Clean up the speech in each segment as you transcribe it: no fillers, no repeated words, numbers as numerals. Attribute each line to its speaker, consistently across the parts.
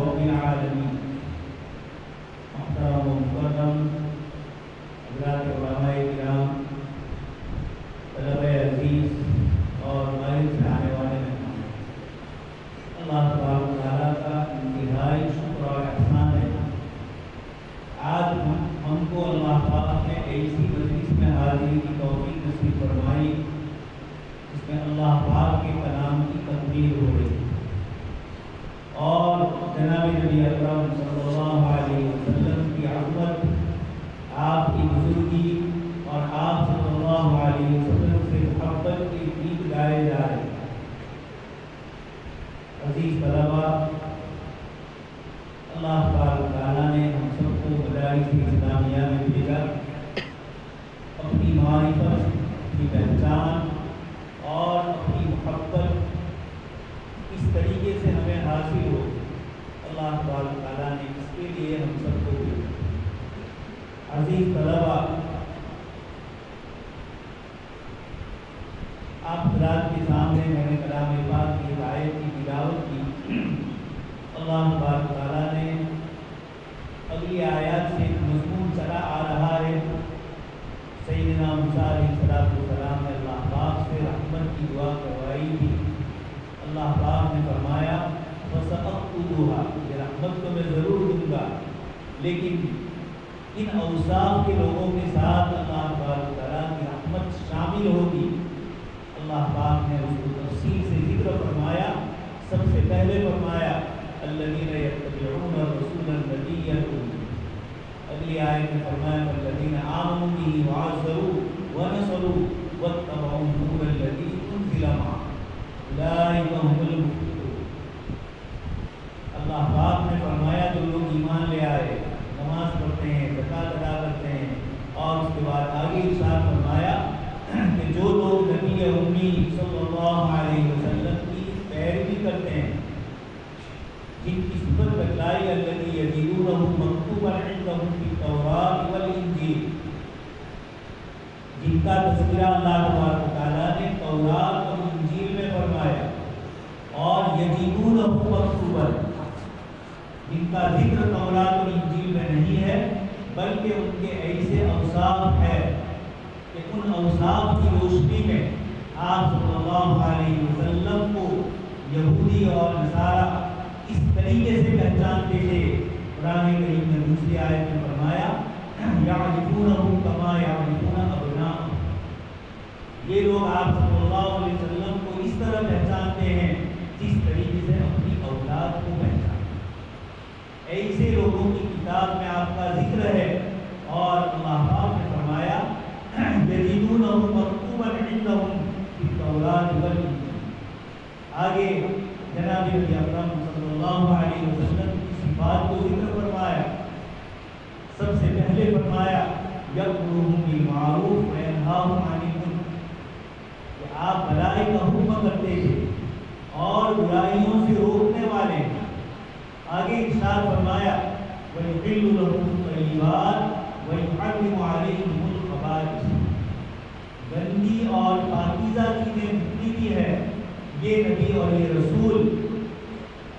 Speaker 1: رب العالمین۔ محترم و مکرم حضرات علماء کرام، طلبہ عزیز اور باہر سے آنے والے مہمان، اللہ تبارک و تعالیٰ کا انتہائی شکر اور احسان ہے آج ہم کو اللہ پاک نے ایسی مجلس میں حاضری کی توفیق نصیب فرمائی جس میں اللہ پاک کے کلام کی تقریر ہو رہی اور جناب نبی اکرم صلی اللہ علیہ وسلم کی عظمت، آپ کی بزرگی اور آپ صلی اللہ علیہ وسلم سے محبت کے گیت گائے جا رہے ہیں۔ عزیز طلبہ، اللہ تبارک تعالیٰ نے ہم سب کو مدارس اسلامیہ میں بھیجا، اپنی معرفت، اپنی پہچان اور اپنی محبت اس طریقے سے ہمیں حاصل ہو، اللہ تبارک تعالیٰ نے اس کے لیے ہم سب کو بھیجا۔ عزیز طلبہ، آپ حضرات کے سامنے میں نے کلام پاک کی آیت کی تلاوت کی۔ اللہ تبارک تعالیٰ نے اگلی آیات سے ایک مضمون چلا آ رہا ہے۔ سیدنا موسیٰ علیہ السلام نے اللہ پاک سے رحمت کی دعا کروائی تھی۔ اللہ پاک نے فرمایا فَسَأَكْتُبُهَا، یہ رحمت تو میں ضرور دوں گا، لیکن ان اوصاف کے لوگوں کے ساتھ اللہ تبارک تعالیٰ کی رحمت شامل ہوگی۔ اللہ پاک نے اس کو تفصیل سے ذکر فرمایا۔ سب سے پہلے فرمایا الذین یتبعون الرسول النبی الامی، اگلی آیت میں فرمایا والذین آمنوا بہ وعزروہ ونصروہ واتبعوا النور الذی انزل معہ اولئک هم المفلحون۔ اللہ پاک نے فرمایا جو لوگ ایمان لے آئے، نماز پڑھتے ہیں، زکوٰۃ ادا کرتے ہیں، اور اس کے بعد آگے ارشاد فرمایا کہ جو لوگ نبی امی صلی اللہ علیہ وسلم کی پیروی کرتے ہیں، جن کی صفت بتلائی الذی یجدونہ مکتوبا عندہم فی التوراۃ والانجیل، جن کا تذکرہ اللہ تبارک و تعالیٰ نے تورات اور انجیل میں فرمایا، اور یجدونہ مکتوبا، جن کا ذکر تورات اور انجیل میں نہیں ہے بلکہ ان کے ایسے اوصاف ہے کہ ان اوصاف کی روشنی میں آپ صلی اللہ علیہ وسلم کو یہودی اور نصارہ اس طریقے سے پہچانتے تھے۔ قرآن کریم نے دوسری آیت میں فرمایا یعرفونہ کما یعرفون ابناءہم، یہ لوگ آپ صلی اللہ علیہ وسلم کو اس طرح پہچانتے ہیں جس طریقے سے اپنی اولاد کو پہچانتے۔ ایسے لوگوں کی کتاب میں آپ کا ذکر ہے، اور اللہ پاک نے فرمایا یجدونہ مکتوبا عندہم فی التوراۃ والانجیل۔ آگے جناب نبی اکرم صلی اللہ علیہ وسلم کی صفات کو ذکر فرمایا۔ سب سے پہلے فرمایا یأمرہم بالمعروف وینہاہم عن المنکر، کہ آپ بھلائی کا حکم کرتے تھے اور برائیوں سے روکنے والے ہیں۔ آگے ارشاد فرمایا وَيُحِلُّ لَهُمُ الطَّيِّبَاتِ وَيُحَرِّمُ عَلَيْهِمُ الْخَبَائِثَ، گندی اور پاکیزہ چیزیں جتنی بھی ہے یہ نبی اور یہ رسول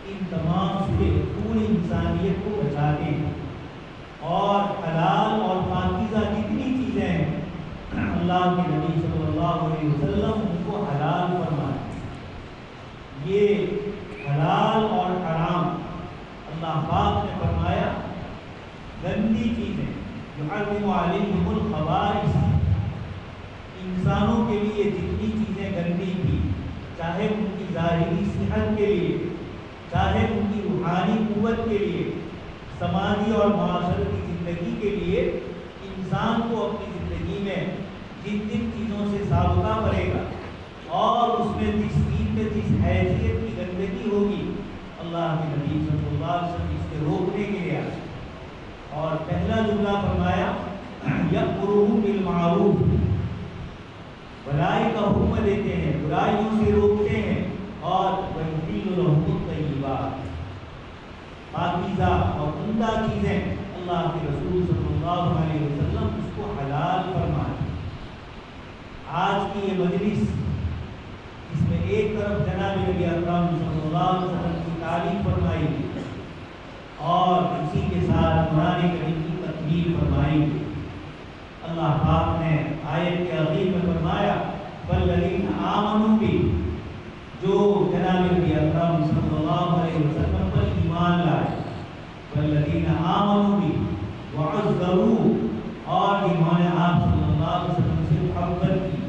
Speaker 1: ان تمام سے پوری انسانیت کو بچاتے ہیں، اور حلال اور پاکیزہ جتنی چیزیں ہیں اللہ کے نبی صلی اللہ علیہ وسلم ان کو حلال فرماتے ہیں۔ یہ حلال اور حرام اللہ پاک نے فرمایا گندی چیزیں، یحرم علیہم الخبائث، انسانوں کے لیے جتنی چیزیں گندی تھی، چاہے ان کی ظاہری صحت کے لیے، چاہے ان کی روحانی قوت کے لیے، سماجی اور معاشرتی زندگی کے لیے، انسان کو اپنی زندگی میں جن جن چیزوں سے سابقہ پڑے گا اور اس میں جس چیز میں جس حیثیت کی گندگی ہوگی، اللہ کے نبی صلی اللہ علیہ وسلم اس سے روکنے کے لیے آئے۔ اور پہلا جملہ فرمایا یأمرہم بالمعروف، بھلائی کا حکم دیتے ہیں، برائیوں سے روکتے ہیں، اور وَيُحِلُّ لَهُمُ الطَّيِّبَاتِ، پاکیزہ اور عمدہ چیزیں اللہ کے رسول صلی اللہ علیہ وسلم اس کو حلال فرمائے۔ آج کی یہ مجلس اس میں ایک طرف جناب نبی اکرم صلی اللہ علیہ وسلم کی تعریف فرمائی گئی، نے آیت کے اخیر میں فرمایا والذین آمنوا بھی، جو جناب نبی اکرم صلی اللہ علیہ وسلم پر ایمان لائے، والذین آمنوا بھی وعزروا، اور جنہوں نے آپ صلی اللہ علیہ وسلم سے محبت کی،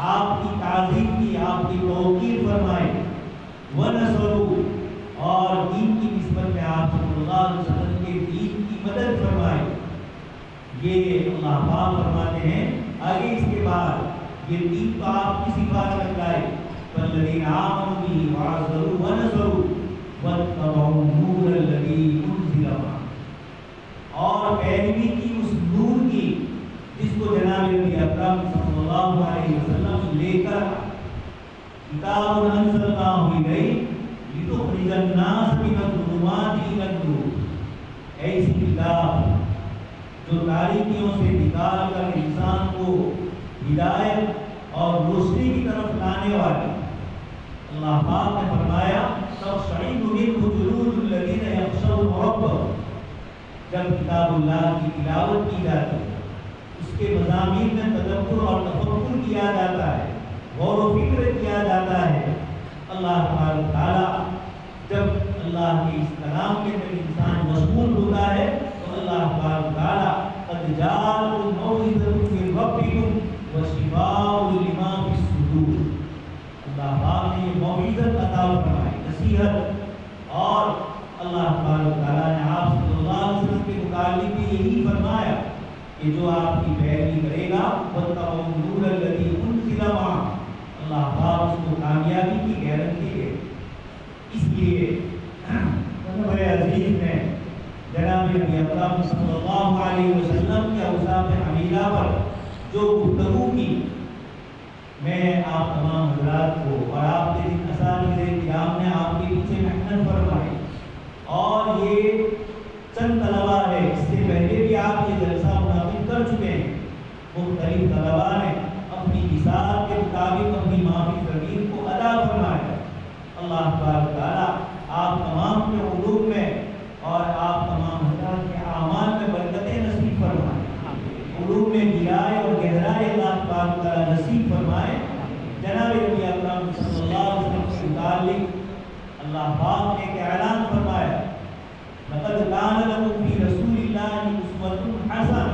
Speaker 1: آپ کی تعظیم کی، آپ کی توقیر فرمائی، ونصروا، اور دین کی نسبت میں آپ صلی اللہ علیہ وسلم کے دین کی مدد فرمائی۔ یہ اللہ پاک فرماتے ہیں آگے اس کے بعد یہ دین تو آپ کی صفات بتائے، والذین آمنوا به وعزروا ونصروا واتبعوا النور الذی انزل معه، اور پیروی کی اس نور کی جس کو جناب نبی اکرم صلی اللہ علیہ وسلم لے کر کتاب انزلناہ الیک لتخرج الناس من الظلمات الی النور، ایسی کتاب جو تاریکیوں سے نکال کر انسان کو ہدایت اور روشنی کی طرف لانے والی۔ اللہ پاک نے فرمایا تقشعر منہ جلود الذین یخشون ربهم، جب کتاب اللہ کی تلاوت کی جاتی ہے، اس کے مضامین میں تدبر اور تفکر کیا جاتا ہے، غور و فکر کیا جاتا ہے، اللہ تعالیٰ جب اللہ کے اس کلام کے اندر انسان مشغول ہوتا ہے تو اللہ تعالیٰ قد جاءکم موعظۃ من ربکم وشفاء لما فی الصدور، اللہ پاک نے یہ موعظت عطا فرمائی، نصیحت، اور اللہ تعالیٰ نے آپ صلی اللہ علیہ وسلم کے متعلق بھی یہی فرمایا کہ جو آپ کی پیروی کرے گا واتبعوا النور الذی انزل معه، اللہ پاک اس کو کامیابی کی گارنٹی ہے۔ اس لیے بڑے عزیز نے جناب نبی اکرم صلی اللہ علیہ وسلم کے اوصاف حمیدہ پر جو گفتگو کی، میں آپ تمام حضرات کو اور آپ کے جن اساتذہ کرام نے آپ کے پیچھے محنت فرمائی، اور یہ چند طلبہ ہے، اس سے پہلے بھی آپ یہ جلسہ منعقد کر چکے ہیں، مختلف طلبہ نے اپنی حساب کے مطابق اپنی معافی ضمیر کو ادا فرمایا۔ اللہ تعالیٰ آپ تمام کے علوم میں اور آپ تمام حضرات کے اعمال میں برکتیں نصیب فرمائے، علوم میں گہرائی اور گہرائی اللہ تعالیٰ نصیب فرمائے۔ جناب نبی اکرم صلی اللہ علیہ وسلم کے متعلق اللہ پاک نے ایک اعلان فرمایا لقد کان لکم فی رسول اللہ اسوۃ حسنہ،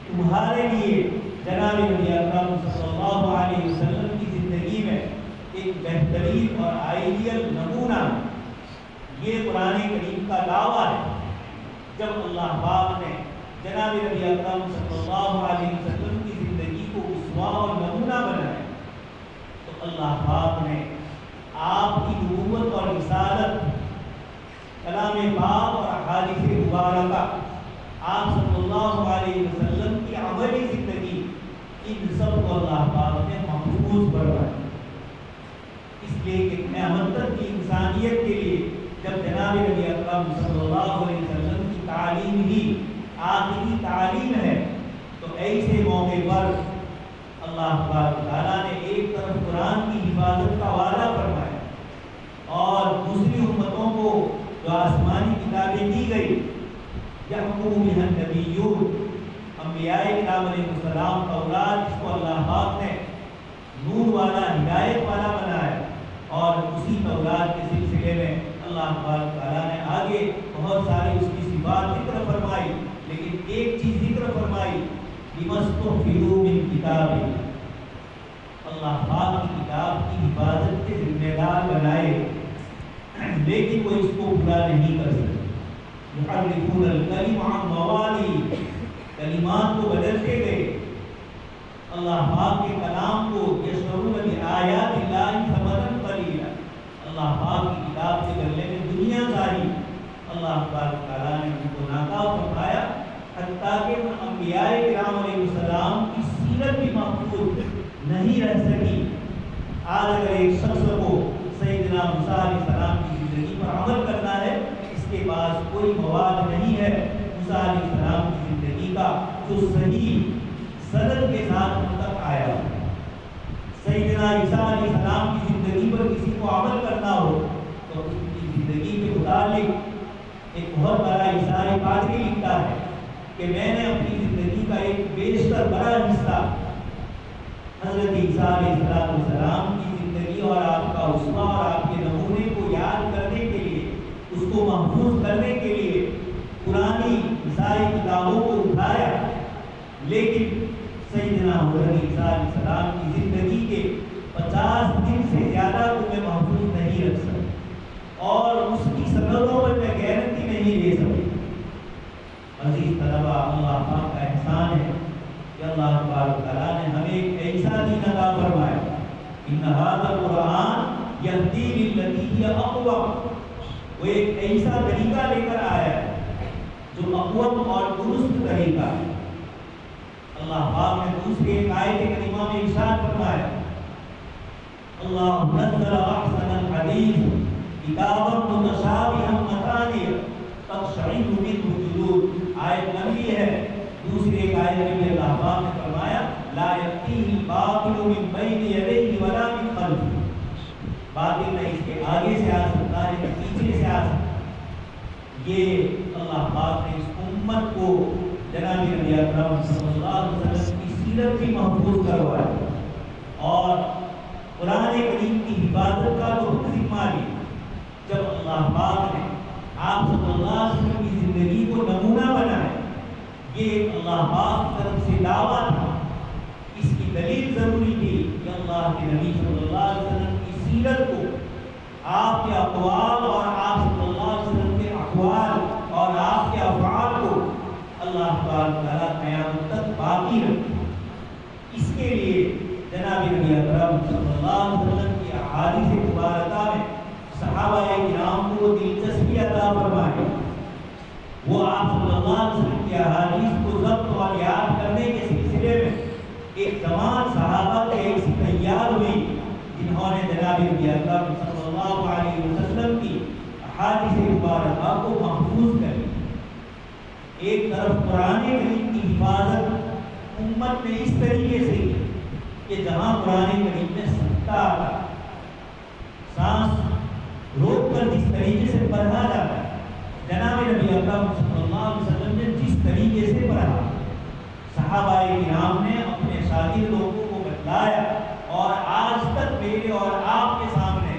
Speaker 1: تمہارے لیے جناب نبی اکرم صلی اللہ علیہ وسلم کی زندگی میں ایک بہترین اور آئیڈیل نمونہ، یہ قرآن کریم کا دعویٰ ہے۔ جب اللہ پاک نے جناب نبی اکرم صلی اللہ علیہ وسلم کی زندگی کو اسوہ اور نمونہ بنایا تو اللہ پاک نے آپ کی نبوت اور رسالت، کلام پاک اور احادیث مبارکہ، آپ صلی اللہ علیہ وسلم کی عملی زندگی، ان سب کو اللہ پاک نے محفوظ فرمایا۔ اس لیے کہ قیامت تک کی انسانیت کے لیے جب جناب نبی اکرم صلی اللہ علیہ وسلم کی تعلیم ہی آخری تعلیم ہے تو ایسے موقع پر اللہ تعالیٰ نے ایک طرف قرآن کی حفاظت کا وعدہ فرمایا اور دوسری امتوں کو جو آسمانی کتابیں دی گئی، یحکم بہا النبیون، انبیاء کرام علیہ السلام، تورات جس کو اللہ پاک نے نور والا، ہدایت والا بنایا، اور اسی تورات کے سلسلے میں اللہ تعالیٰ نے آگے بہت ساری اس کی صفات ذکر فرمائی، لیکن ایک چیز ذکر فرمائی لِمَسْتُحْفِظُوا مِنْ کِتَابِ، اللہ پاک کی کتاب کی حفاظت کے ذمہ دار بنائے، لیکن وہ اس کو پورا نہیں کر سکتے۔ يحرفون الكلم عن مواضعه، کلمات کو بدلتے گئے، اللہ پاک کے کلام کو یشترون بآیات اللہ ثمنا قلیلا، اللہ پاک کی کتاب کے بدلے میں دنیا داری، اللہ تعالیٰ نے ان کو ناکام فرمایا، حتیٰ کہ انبیاء کرام علیہ السلام کی سیرت بھی محفوظ نہیں رہ سکی۔ آج اگر ایک شخص کو سیدنا موسیٰ علیہ السلام کی زندگی پر عمل کرنا ہے، اس کے پاس کوئی مواد نہیں ہے موسیٰ علیہ السلام کی زندگی کا جو صحیح سند کے ساتھ ان تک آیا۔ سیدنا عیسیٰ علیہ السلام کی زندگی پر کسی کو عمل کرنا ہو تو اس کی زندگی کے متعلق ایک بہت بڑا عیسائی پادری لکھتا ہے کہ میں نے اپنی زندگی کا ایک بیشتر بڑا حصہ حضرت عیسیٰ علیہ السلام کی زندگی اور آپ کا اسوہ اور آپ کے نمونے کو یاد کرنے کے لیے، اس کو محفوظ کرنے کے لیے پرانی عیسائی کتابوں کو اٹھایا، لیکن سیدنا حضرت عیسیٰ علیہ السلام کی زندگی کے 50 دن سے زیادہ کو میں محفوظ نہیں رکھ سکتا اور اس کی سندوں پر میں گارنٹی نہیں دے سکتا۔ عزیز طلبہ، اللہ پاک کا احسان ہے کہ اللہ تبارک تعالیٰ نے ہمیں ایک ایسا دین عطا فرمایا، ان ھذا القرآن یہدی للتی ہی اقوم، وہ ایک ایسا طریقہ لے کر آیا ہے جو اقوم اور درست طریقہ ہے۔ اللہ پاک نے دوسری ایک آیت کریمہ میں ارشاد فرمایا، اللہ نزل احسن الحدیث کتابا متشابہا مثانیہ تقشعر منہ جلود، آیت لمبی ہے۔ دوسری ایک آیت میں بھی اللہ پاک نے فرمایا لا یأتیہ الباطل من بین یدیہ ولا من خلفہ، باطل نہ اس کے آگے سے آ سکتا ہے نہ پیچھے سے آ سکتا ہے۔ یہ اللہ پاک نے اس امت کو جناب نبی اکرم صلی اللہ علیہ وسلم کی سیرت بھی محفوظ کروایا اور قرآن کریم کی حفاظت کا جو ذمہ لیا۔ جب اللہ پاک نے آپ صلی اللہ علیہ وسلم کی زندگی کو نمونہ بنایا، یہ اللہ پاک کی طرف سے دعویٰ تھا، اس کی دلیل ضروری تھی کہ اللہ کے نبی صلی اللہ علیہ وسلم کی سیرت کو، آپ کے اقوال اور آپ صلی اللہ علیہ وسلم کے اقوال اور آپ کے افعال کو اللہ تعالیٰ قیامت تک باقی رکھے۔ اس کے لیے جناب نبی اکرم صلی اللہ علیہ وسلم کی احادیث مبارکہ میں صحابہ کرام کو دلچسپی عطا فرمائی، وہ آپ صلی اللہ علیہ وسلم کی احادیث کو ضبط اور یاد کرنے کے سلسلے میں ایک زمان صحابہ کے ایک تیار ہوئی جنہوں نے جناب نبی اکرم صلی اللہ علیہ وسلم کی احادیث مبارکہ کو محفوظ کر لیا۔ ایک طرف قرآن کریم کی حفاظت امت نے اس طریقے سے کی کہ جہاں قرآن کریم میں سکتہ آتا، سانس روک کر جس طریقے سے پڑھا جاتا ہے، جناب نبی اکرم صلی اللہ علیہ وسلم نے جس طریقے سے پڑھا، صحابہ کرام نے اپنے شاگرد لوگوں کو بتلایا اور آج تک میرے اور آپ کے سامنے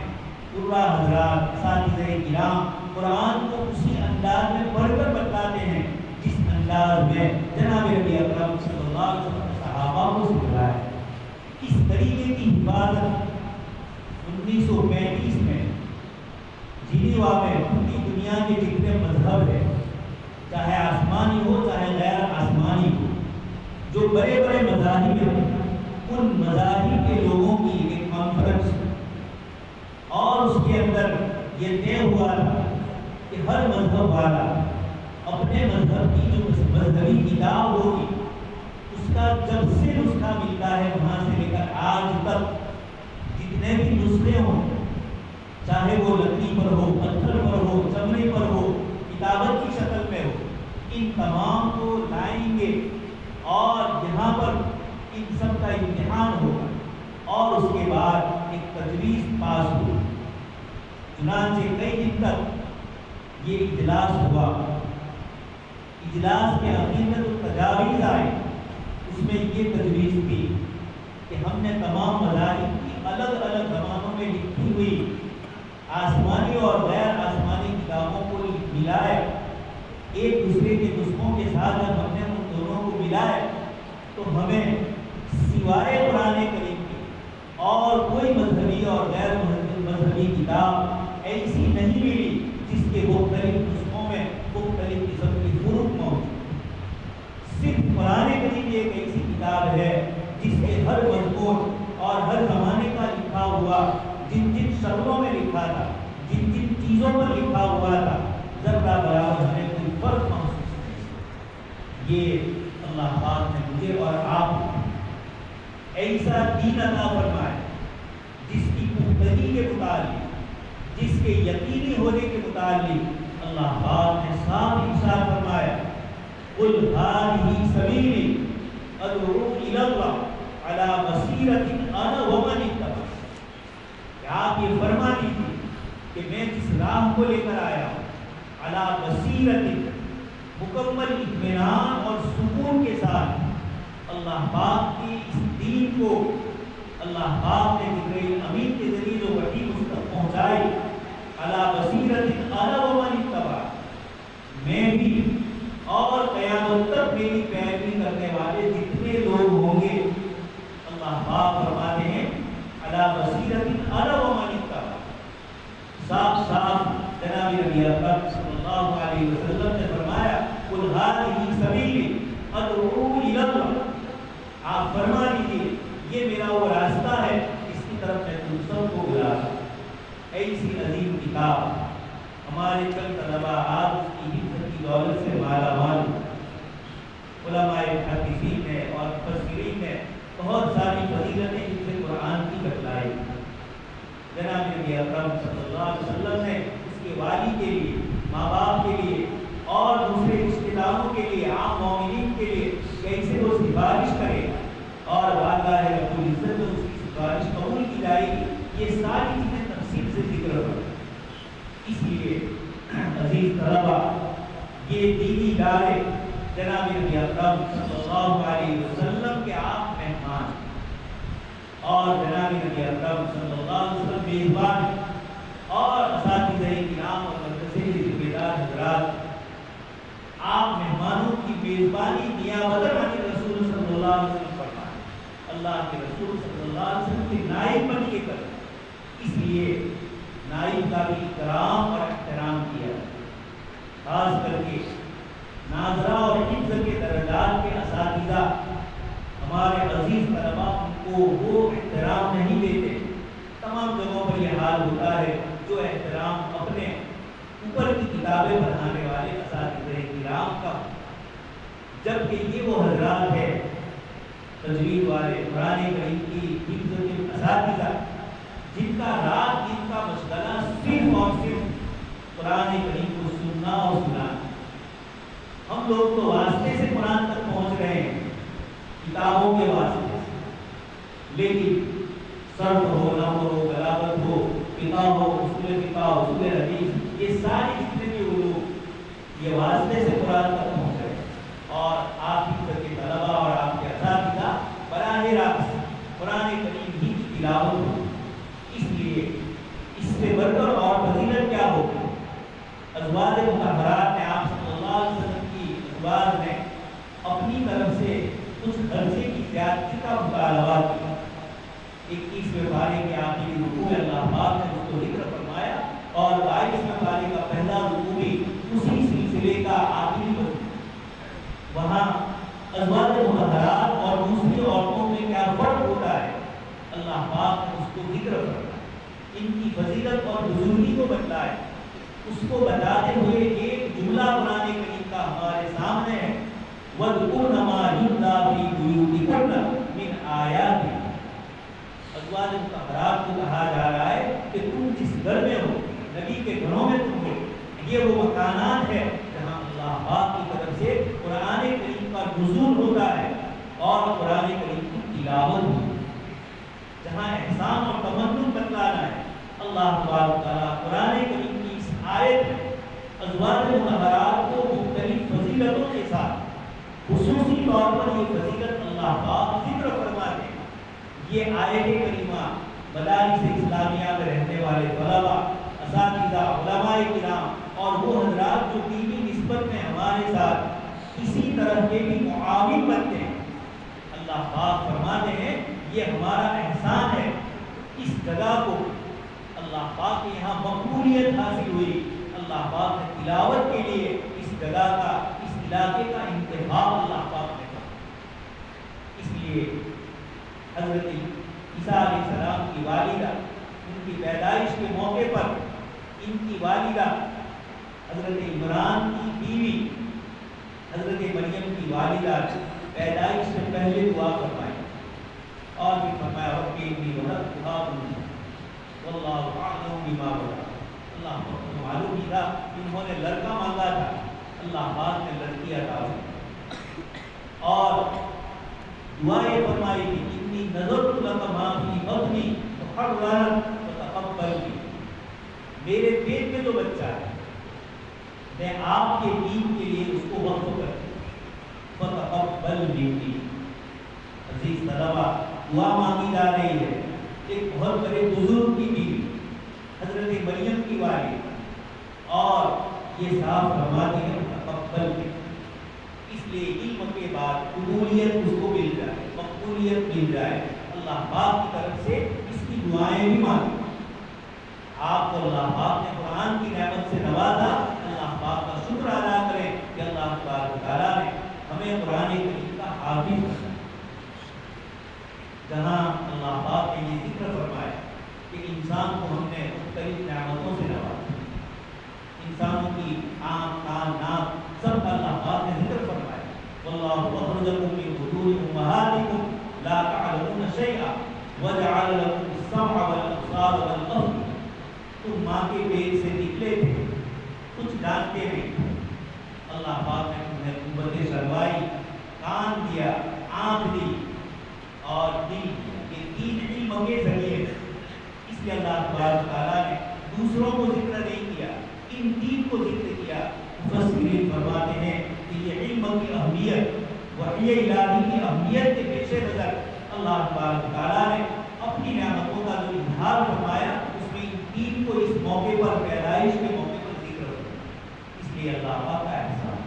Speaker 1: قرآن حضرات اساتذہ کرام قرآن کو اسی انداز میں پڑھ کر بتلاتے ہیں جس انداز میں جناب نبی اکرم صلی اللہ علیہ وسلم نے صحابہ کو سکھلایا ہے۔ اس طریقے کی حفاظت 1935 میں جنیوا میں پوری دنیا کے جتنے مذہب ہیں، چاہے آسمانی ہو چاہے غیر آسمانی ہو، جو بڑے بڑے مذاہب ہیں، ان مذاہب کے لوگوں کی ایک کانفرنس اور اس کے اندر یہ طے ہوا تھا کہ ہر مذہب والا اپنے مذہب کی جو مذہبی کتاب ہوگی اس کا جب سے نسخہ ملتا ہے وہاں سے لے کر آج تک جتنے بھی نسخے ہوں، چاہے وہ لکڑی پر ہو، پتھر پر ہو، چمڑے پر ہو، کتابت کی شکل میں ہو، ان تمام کو لائیں گے اور یہاں پر ان سب کا امتحان ہوگا اور اس کے بعد ایک تجویز پاس ہوگی۔ چنانچہ کئی دن تک یہ اجلاس ہوا، اجلاس کے آخر میں جو تجاویز آئے اس میں یہ تجویز تھی کہ ہم نے تمام مذاہب کی الگ الگ زبانوں میں لکھی ہوئی آسمانی اور غیر آسمانی کتابوں کو ملائے، ایک دوسرے کے نسخوں کے ساتھ جب ہم نے ان دونوں کو ملائے تو ہمیں سوائے قرآن کریم کی اور کوئی مذہبی اور غیر مذہبی کتاب ایسی نہیں ملی جس کے مختلف نسخوں میں مختلف قسم کی فروق موجود۔ صرف قرآن کریم ایک ایسی کتاب ہے جس کے ہر مضمون اور ہر زمانے کا لکھا ہوا، جن جن شکلوں میں لکھا تھا، جن جن چیزوں پر لکھا ہوا تھا، ذرہ برابر ہمیں کوئی فرق محسوس نہیں۔ یہ اللہ پاک نے مجھے اور آپ کو ایسا دین عطا فرمایا جس کی پختگی کے متعلق، جس کے یقینی ہونے کے متعلق اللہ پاک نے صاف ارشاد فرمایا قل ھذہ سبیلی ادعو الی اللہ علی بصیرۃ انا ومن اتبعنی، کہ آپ یہ فرما دیجیے کہ میں جس راہ کو لے کر آیا ہوں علی بصیرۃ، مکمل اطمینان اور اللہ پاک کی اس دین کو اللہ پاک نے جبرائیل امین کے ذریعے جو وحی مجھ تک پہنچائی، علی بصیرۃ انا ومن اتبع، میں بھی اور قیامت تک میری پیروی کرنے والے جتنے لوگ ہوں گے، اللہ پاک فرماتے ہیں علی بصیرۃ انا ومن اتبع، صاف صاف جناب نبی اکرم صلی اللہ علیہ وسلم نے فرمایا قل ھذہ سبیلی ادعو الی اللہ، آپ فرما دیجیے یہ میرا وہ راستہ ہے اس کی طرف میں تم سب کو بلا رہا ہوں۔ ایسی عظیم کتاب ہمارے چند طلباء آج اس کی حفظ کی دولت سے مالا مال، علماء محدثین نے اور مفسرین نے بہت ساری فضیلتیں حفظ قرآن کی بتلائی۔ جناب نبی اکرم صلی اللہ علیہ وسلم نے اس کے والد کے لیے، ماں باپ کے لیے اور دوسرے رشتہ داروں کے لیے، عام مومنین کے لیے کیسے وہ سفارش کرے اور بارگاہ رب العزت میں اس کی سفارش قبول کی جائے گی، یہ ساری چیزیں تفصیل سے ذکر کریں۔ اس لیے عزیز طلبہ، یہ دینی ادارے جناب نبی اکرم صلی اللہ علیہ وسلم کے آپ مہمان اور جناب نبی اکرم صلی اللہ علیہ وسلم میزبان اور اساتذہ کرام اور مدرسے کے ذمہ دار حضرات، آپ مہمانوں کی میزبانی نیابتاً عن رسول صلی اللہ علیہ وسلم فرمائیں، اللہ کے رسول صلی اللہ علیہ وسلم کے نائب بن کے کریں۔ اس لیے نائب کا بھی اکرام اور احترام کیا، خاص کر کے ناظرہ اور حفظ کے درجات کے اساتذہ ہمارے عزیز طلباء ان کو وہ احترام نہیں دیتے۔ تمام جگہوں پر یہ حال ہوتا ہے، جو احترام اپنے اوپر کی کتابیں پڑھانے والے اساتذہ کرام کا، جبکہ یہ وہ حضرات ہیں تجوید والے، قرآن کریم کی حفظ کے اساتذہ، جن کا رات دن کا مشغلہ صرف اور صرف قرآن کریم کو سننا اور سنانا۔ ہم لوگ تو واسطے سے قرآن تک پہنچ رہے ہیں، کتابوں کے واسطے سے، لیکن صرف ہو، نحو ہو، بلاغت ہو، فقہ ہو، اصول فقہ، اصول حدیث، یہ ساری جتنے بھی علوم یہ واسطے سے قرآن تک پہنچ رہے ہیں، اور آپ کے طلباء اور آپ کے اساتذہ براہ راست قرآن کریم ہی کی تلاوت ہو۔ اس لیے اس سے بڑھ کر اور فضیلت کیا ہوگی؟ ازواج مطہرات نے، آپ صلی اللہ علیہ وسلم کی ازواج نے اپنی طرف سے کچھ خرچے کی زیادتی کا مطالبہ کیا۔ 21ویں پارے کے آخری رکوع میں اللہ پاک نے اس کو ذکر فرمایا، اور 22ویں پارے کا پہلا رکوع بھی اسی سلسلے کا آخری رکوع۔ وہاں ازواج مطہرات اور دوسری عورتوں میں کیا فرق ہوتا ہے، اللہ پاک نے اس کو ذکر فرمایا، ان کی فضیلت اور بزرگی کو بتلایا۔ اس کو بتاتے ہوئے ایک جملہ قرآن کریم کا ہمارے سامنے ہے، وَاذْكُرْنَ مَا يُتْلَىٰ فِي بُيُوتِكُنَّ مِنْ آيَاتِ۔ ازواج مطہرات کو کہا جا رہا ہے کہ تم جس گھر میں ہو، نبی کے گھروں میں تم ہو، یہ وہ مکانات ہے جہاں اللہ پاک کی طرف سے قرآن کریم کا نزول ہوتا ہے اور قرآن کریم کی تلاوت ہوتی ہے، جہاں احسان اور تمدن بتلانا ہے۔ اللہ تعالیٰ قرآن کریم کی اس آیت میں ازواج مطہرات کو مختلف فضیلتوں کے ساتھ خصوصی طور پر یہ فضیلت اللہ پاک ذکر فرماتے ہیں۔ یہ آیت کریمہ مدارس اسلامیہ میں رہنے والے طلباء، اساتذہ، علماء کرام اور وہ حضرات جو دینی نسبت میں ہمارے ساتھ کسی طرح کے بھی معاون بنتے ہیں، اللہ پاک فرماتے ہیں یہ ہمارا احسان ہے۔ اس جگہ کو اللہ پاک کے یہاں مقبولیت حاصل ہوئی، اللہ پاک نے تلاوت کے لیے اس جگہ کا، اس علاقے کا انتخاب اللہ پاک نے کیا۔ اس لیے حضرت عیسیٰ علیہ السلام کی والدہ، ان کی پیدائش کے موقع پر ان کی والدہ حضرت عمران کی بیوی حضرت مریم کی والدہ پیدائش سے پہلے دعا فرمائی اور پھر فرمایا ربی انی وضعتها انثى واللہ اعلم بما وضعت۔ اللہ کو معلوم ہی تھا انہوں نے لڑکا مانگا تھا، اللہ پاک نے لڑکی عطا کی اور دعائیں فرمائی کہ انی نذرت لک ما فی بطنی محررا فتقبل منی، میرے پیٹ میں جو بچہ ہے میں آپ کے دین کے لیے اس کو وقف کرتی ہوں، فتقبل منی، عزیز طلبہ دعا مانگی جا رہی ہے ایک بہت بڑے بزرگ کی بیوی حضرت مریم کی والد، اور یہ صاحب فرماتے ہیں مقبل کے، اس لیے علم کے بعد قبولیت اس کو مل جائے، مقبولیت مل جائے، اللہ پاک کی طرف سے اس کی دعائیں بھی مانگی۔ آپ کو اللہ پاک نے قرآن کی نعمت سے نوازا، اللہ پاک کا شکر ادا کریں کہ اللہ تبارک و تعالیٰ نے ہمیں قرآن کریم کا حافظ بنایا۔ جہاں اللہ پاک نے یہ ذکر فرمایا کہ انسان کو ہم نے مختلف نعمتوں سے نوازا، انسانوں کی آنکھ، کان، ناک سب کا اللہ پاک نے ذکر فرمایا۔ واللہ اخرجکم من بطون امہاتکم لا تعلمون شیئا وجعل لکم السمع والابصار والافئدہ، تم ماں کے پیٹ سے نکلے تھے، کچھ جانتے نہیں، اللہ پاک نے تمہیں قوت شروائی، کان دیا، آنکھ دی اور دل دیا، یہ تین علم کے ذریعے۔ اس لیے اللہ تبارک تعالیٰ نے دوسروں کو ذکر نہیں کیا، ان تین کو ذکر کیا۔ مفسرین فرماتے ہیں کہ یہ علم کی اہمیت، وحی الہی کی اہمیت کے پیش نظر اللہ تبارک تعالیٰ نے اپنی نعمتوں کا جو اظہار فرمایا، اس میں ان تین کو اس موقع پر، پیدائش کے موقع پر ذکر ہو۔ اس لیے اللہ پاک کا احسان،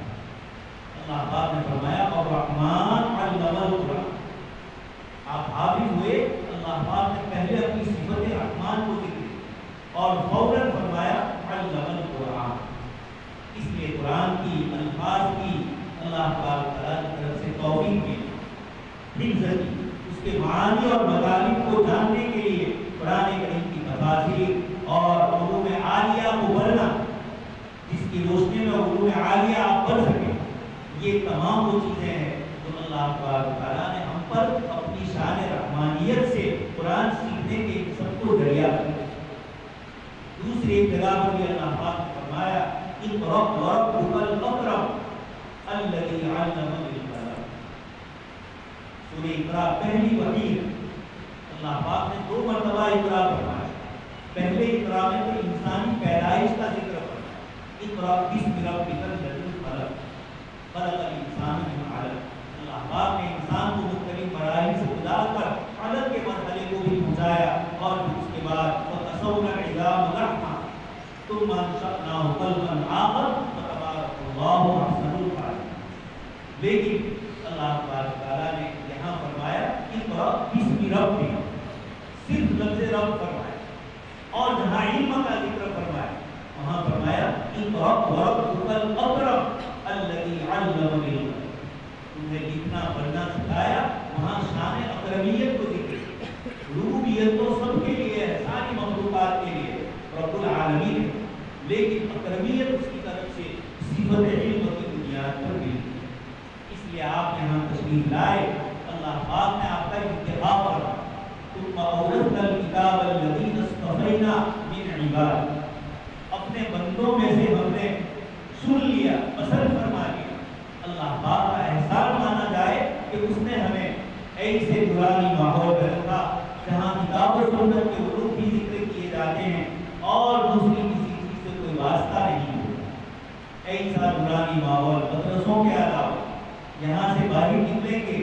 Speaker 1: اللہ پاک نے فرمایا الرحمن علم القرآن، آپ حافظ ہوئے، اللہ پاک نے پہلے اپنی صفت رحمان کو ذکر اور فوراً فرمایا علم القرآن۔ اس لیے قرآن کی الفاظ کی اللہ تعالیٰ کی طرف سے توفیق ملی، حفظ کی، اس کے معانی اور مطالب کو جاننے کے لیے قرآن کریم کی تفاسیر اور علوم عالیہ کو پڑھنا، جس کی روشنی میں علوم عالیہ آپ پڑھ سکیں، یہ تمام وہ چیزیں ہیں جو اللہ تعالیٰ نے ہم پر اپنی شان رحمانیت سے قرآن سیکھنے کے سب کو ذریعہ بنا۔ دوسری ایک جگہ پر بھی اللہ پاک نے فرمایا اقرأ وربک الاکرم الذی علم بالقلم۔ سورہ اقرا پہلی وحی، اللہ پاک نے 2 مرتبہ اقرا فرمایا۔ پہلے اقرا میں تو انسانی پیدائش کا ذکر فرمایا، اقرأ باسم ربک الذی خلق، خلق الانسان من علق۔ اللہ پاک نے انسان کو مختلف مراحل سے گزار کر علق کے مرحلے کو بھی پہنچایا، اور پھر اس کے بعد فَكَسَوْنَا الْعِظَامَ لَحْمًا ثُمَّ أَنشَأْنَاهُ خَلْقًا آخَرَ فَتَبَارَكَ اللَّهُ أَحْسَنُ الْخَالِقِينَ۔ لیکن اللہ تبارک تعالیٰ نے یہاں فرمایا اقرأ باسم ربک، صرف لفظ رب فرمایا، اور جہاں علم کا ذکر فرمایا وہاں فرمایا اقرأ وربک الاکرم الذی علم بالقلم، تمہیں لکھنا پڑھنا سکھایا، وہاں شان اکرمیت کو ذکر۔ ربوبیت تو سب کے لیے ہے، ساری مخلوقات کے لیے، رب العالمین ہے، لیکن اکرمیت اس کی طرف سے صفت علم کی بنیاد پر ملی۔ اس لیے آپ یہاں تشریف لائے، اللہ پاک نے آپ کا انتخاب کرا، ثم اورثنا الکتاب الذین اصطفینا من عبادنا، اپنے بندوں میں سے ہم نے چن لیا، پسند فرما لیا۔ اللہ پاک کا احسان مانا جائے کہ اس نے ہمیں ایسے نورانی ماحول میں رکھا جہاں کتاب و سنت کے علوم بھی ذکر کیے جاتے ہیں اور دوسری کسی چیز سے کوئی واسطہ نہیں ہوتا۔ ایسا نورانی ماحول مدرسوں کے علاوہ یہاں سے باہر نکلیں گے،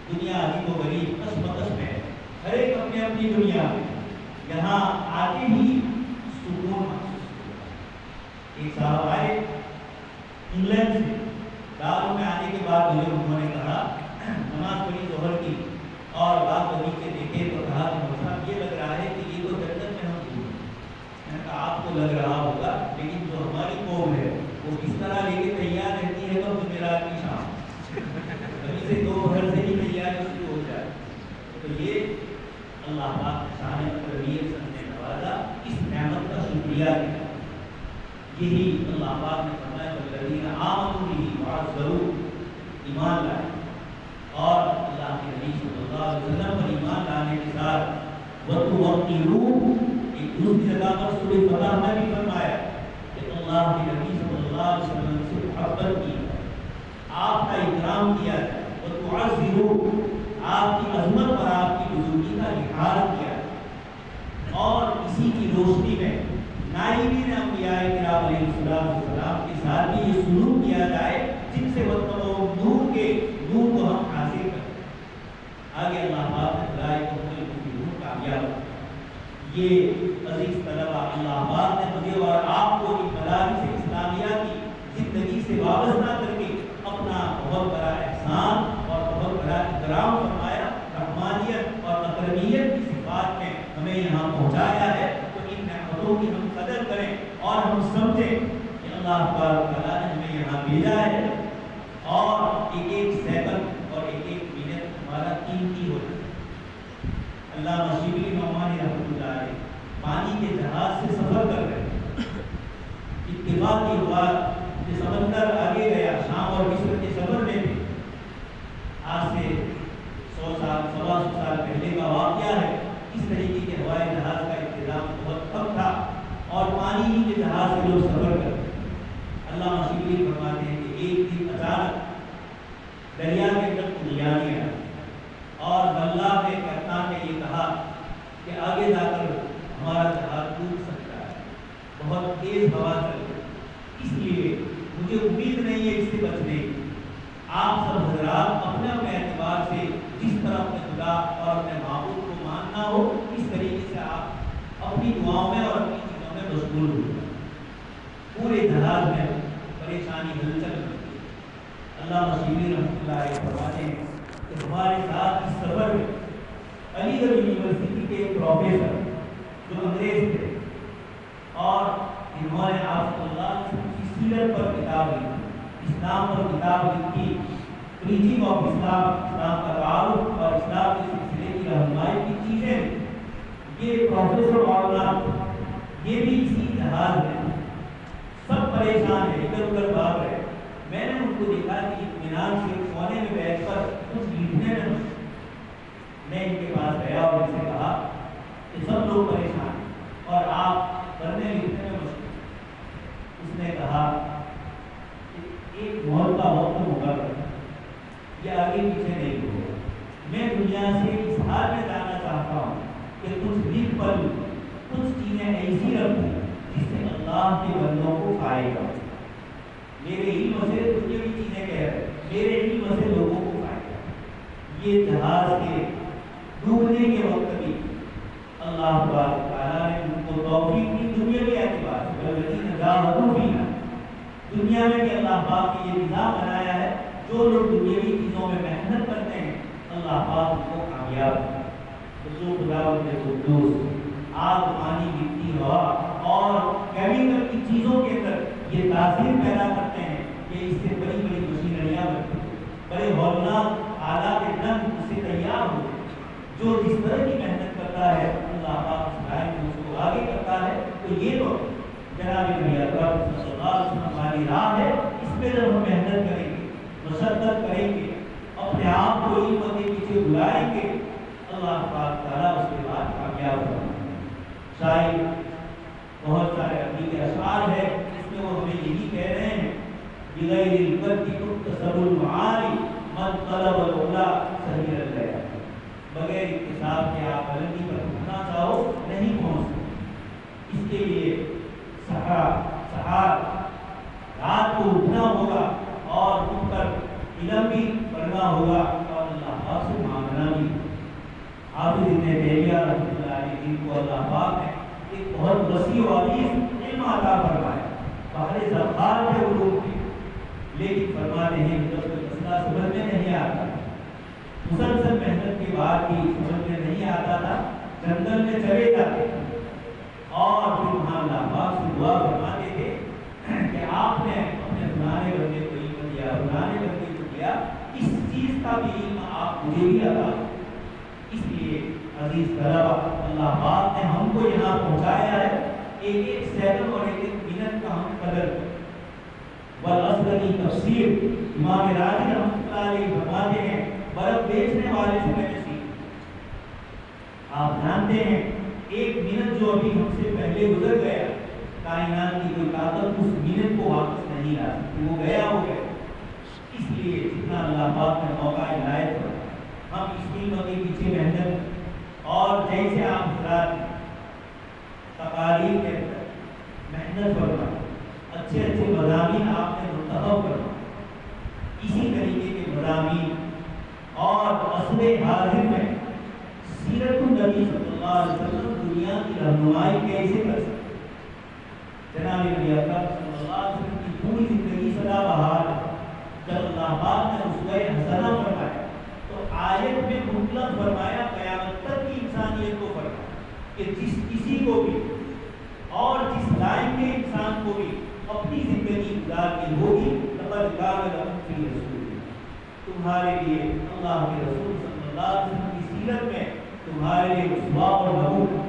Speaker 1: دنیا عجیب و غریب کس مکس میں، ہر ایک اپنے اپنی دنیا میں، یہاں آتے ہی سکون محسوس ہوتا۔ ایک صاحب آئے انگلینڈ سے، داروں میں آنے کے بعد مجھے انہوں نے کہا نماز پڑھی ظہر کی اور بعد بغیچے دیکھے تو کہا کہ صاحب یہ لگ رہا ہے کہ یہ تو جنت میں ہم دور ہیں۔ میں نے کہا آپ کو لگ رہا ہوگا، لیکن جو ہماری قوم ہے وہ کس طرح لے کے تیار رہتی ہے تو جمعرات کی شام ابھی سے 2 گھر سے ہی تیاری شروع ہو جائے۔ تو یہ اللہ پاک نے شان اکرمیت سے ہمیں نوازا، اس نعمت کا شکریہ کیا۔ یہی اللہ پاک نے فرمایا والذین آمنوا بہ وعزروہ، ایمان لائے، اور اللہ کے نبی صلی اللہ علیہ وسلم پر ایمان لانے کے ساتھ وَتُوَقِّرُوهُ، ایک دوسری جگہ پر سورہ فتح میں بھی فرمایا کہ اللہ کے نبی صلی اللہ علیہ وسلم سے محبت کی، آپ کا اکرام کیا جائے، وَتُعَزِّرُوهُ، آپ کی عظمت اور آپ کی بزرگی کا اظہار کیا جائے، اور اسی کی روشنی میں نائبین انبیاء کرام علیہ السلام کے ساتھ بھی یہ سلوک کیا جائے جن سے وہ نور کے نور کو ہم حاصل کریں۔ یہ عزیز طلبہ، اللہ آباد نے مجھے اور آپ کو ان مدارس اسلامیہ کی زندگی سے وابستہ کر کے اپنا بہت بڑا احسان اور بہت بڑا اکرام فرمایا، رحمانیت اور اکرمیت کی صفات میں ہمیں یہاں پہنچایا ہے۔ تو ان نعمتوں کی ہم قدر کریں اور ہم سمجھیں کہ اللہ تعالیٰ نے ہمیں یہاں بھیجا ہے اور ایک ایک سیکنڈ اور ایک ایک منٹ ہمارا قیمتی ہوتا ہے۔ علامہ شبلی نعمانی رحمۃ اللہ علیہ پانی کے جہاز سے سفر کر رہے ہیں، اتفاقی ہوا کہ سمندر آگے گیا، شام اور مصر کے سفر میں تھے۔ آج سے 100 سال 125 سال پہلے کا واقعہ ہے۔ اس طریقے کے ہوائی جہاز کا انتظام بہت کم تھا اور پانی ہی کے جہاز سے لوگ سفر کرتے ہیں۔ علامہ شبلی فرماتے ہیں کہ ایک دن اچانک دریا کے اندر طوفان آیا اور اللہ کے کپتان نے یہ کہا کہ آگے جا کر ہمارا جہاز ڈوب سکتا ہے، بہت تیز ہوا چل رہی ہے، اس لیے مجھے امید نہیں ہے اس سے بچنے کی۔ آپ سب حضرات اپنے اپنے اعتبار سے جس طرح اپنے خدا اور اپنے معبود کو ماننا ہو، اس طریقے سے آپ اپنی دعاؤں میں اور اپنی چیزوں میں مشغول ہو جائیں۔ پورے جہاز میں پریشانی ہلچل ہوتی ہے۔ علامہ شبلی رحمۃ اللہ علیہ فرماتے ہیں کہ ہمارے ساتھ اس سفر میں علی گڑھ یونیورسٹی کے ایک پروفیسر جو انگریز تھے اور انہوں نے آپ صلی اللہ علیہ وسلم کی سیرت پر کتاب لکھی، اسلام پر کتاب لکھی، پریچنگ آف اسلام، اسلام کا تعارف اور اسلام کے سلسلے کی رہنمائی کی چیزیں۔ یہ پروفیسر مولانا یہ بھی اسی جہاز میں سب پریشان ہیں، ادھر ادھر بھاگ رہے۔ میں نے ان کو دیکھا کہ اطمینان سے کونے میں بیٹھ کر کچھ لکھنے میں مشغول۔ میں ان کے پاس گیا اور ان سے کہا کہ سب لوگ پریشان ہیں اور آپ پڑھنے لکھنے میں مشغول۔ اس نے کہا کہ ایک موت کا وقت مقرر ہے، یہ آگے پیچھے نہیں ہوگا۔ میں دنیا سے اس حال میں جانا چاہتا ہوں کہ کچھ لکھ پڑھ، کچھ چیزیں ایسی رکھوں جس سے اللہ کے بندوں کو فائدہ ہو۔ میرے علم سے دنیاوی چیزیں کہہ رہے، میرے علم سے لوگوں کو فائدہ ہو۔ یہ جہاز کے ڈوبنے کے وقت بھی اللہ تعالیٰ نے ان کو توفیق دی دنیاوی اعتبار سے، والذین جاہدوا فینا۔ دنیا میں بھی اللہ پاک نے یہ نظام بنایا ہے، جو لوگ دنیاوی چیزوں میں محنت کرتے ہیں اللہ پاک ان کو کامیاب کرتا ہے۔ تو خداوند قدوس آگ، پانی، مٹی، ہوا اور کیمیکل کی چیزوں کے اندر یہ تاثیر پیدا کرتے ہیں کہ اس سے بڑی بڑی مشینریاں بنتی ہیں، بڑے ہولناک آلات ننگ اس سے تیار ہوتے ہیں۔ جو جس طرح کی محنت کرتا ہے اللہ پاک اس لائن میں اس کو آگے کرتا ہے۔ تو یہ تو جناب نبی اکرم صلی اللہ علیہ وسلم والی راہ ہے، اس پہ جب ہم محنت کریں گے، مشقت کریں گے، اپنے آپ کو علم کے پیچھے بلائیں گے، اللہ پاک تعالیٰ اس کے بعد کامیاب ہوگا۔ شاید بہت سارے عربی کے اشعار ہیں، اس میں وہ ہمیں یہی کہہ رہے ہیں بغیر القد تکتسب المعالی من طلب العلا سہیل الليل۔ بغیر اکتساب کے آپ بلندی پر اٹھنا چاہو نہیں پہنچ سکتے۔ اس کے لیے سحر رات کو اٹھنا ہوگا اور اٹھ کر علم بھی پڑھنا ہوگا اور اللہ پاک سے مانگنا بھی۔ حافظ ابن تیمیہ رحمۃ اللہ علیہ جن کو اللہ پاک نے ایک بہت وسیع و عظیم علم عطا فرمایا، بحر ذخائر کے علوم کے، لیکن فرماتے ہیں کہ جب کوئی مسئلہ سمجھ میں نہیں آتا، مسلسل محنت کے بعد بھی سمجھ میں نہیں آتا تھا، جنگل میں چلے جاتے اور پھر وہاں اللہ پاک سے دعا فرماتے تھے کہ آپ نے اپنے پرانے بندے کو علم دیا، پرانے بندے کو دیا، اس چیز کا بھی علم آپ مجھے بھی عطا۔ اس لیے عزیز طلبہ، اللہ پاک نے ہم کو یہاں پہنچایا ہے، ایک ایک سیکنڈ اور ایک ایک منٹ کا ہم قدر کریں۔ والعصر کی تفسیر امام راضی رحمۃ اللہ علیہ فرماتے ہیں برف بیچنے والے سے میں نے سیکھی۔ آپ جانتے ہیں ایک منٹ جو ابھی ہم سے پہلے گزر گیا، کائنات کی کوئی طاقت اس منٹ کو واپس نہیں لا سکتی، وہ گیا ہو گیا۔ اس لیے جتنا اللہ پاک نے موقع عنایت کرا، ہم اس علم کے پیچھے محنت اور جیسے آپ حضرات تقاریر کے اندر محنت کرنا، اچھے اچھے مضامین آپ نے منتخب کرنا، اسی طریقے کے مضامین اور عصر حاضر میں سیرت النبی صلی اللہ علیہ وسلم دنیا کی رہنمائی کیسے کر سکتے؟ جناب نبی اکرم صلی اللہ علیہ وسلم کی پوری زندگی سدا بہار ہے۔ جب اللہ پاک نے اسوہ حسنہ فرمایا تو آیت میں مطلق فرمایا، قیامت تک کی انسانیت کو فرمایا کہ جس کسی کو بھی اور جس لائن کے انسان کو بھی اپنی زندگی گزارنی ہوگی، لقد کان لکم فی رسول اللہ، تمہارے لیے اللہ کے رسول صلی اللہ علیہ وسلم کی سیرت میں تمہارے لیے اسوہ اور نمونہ،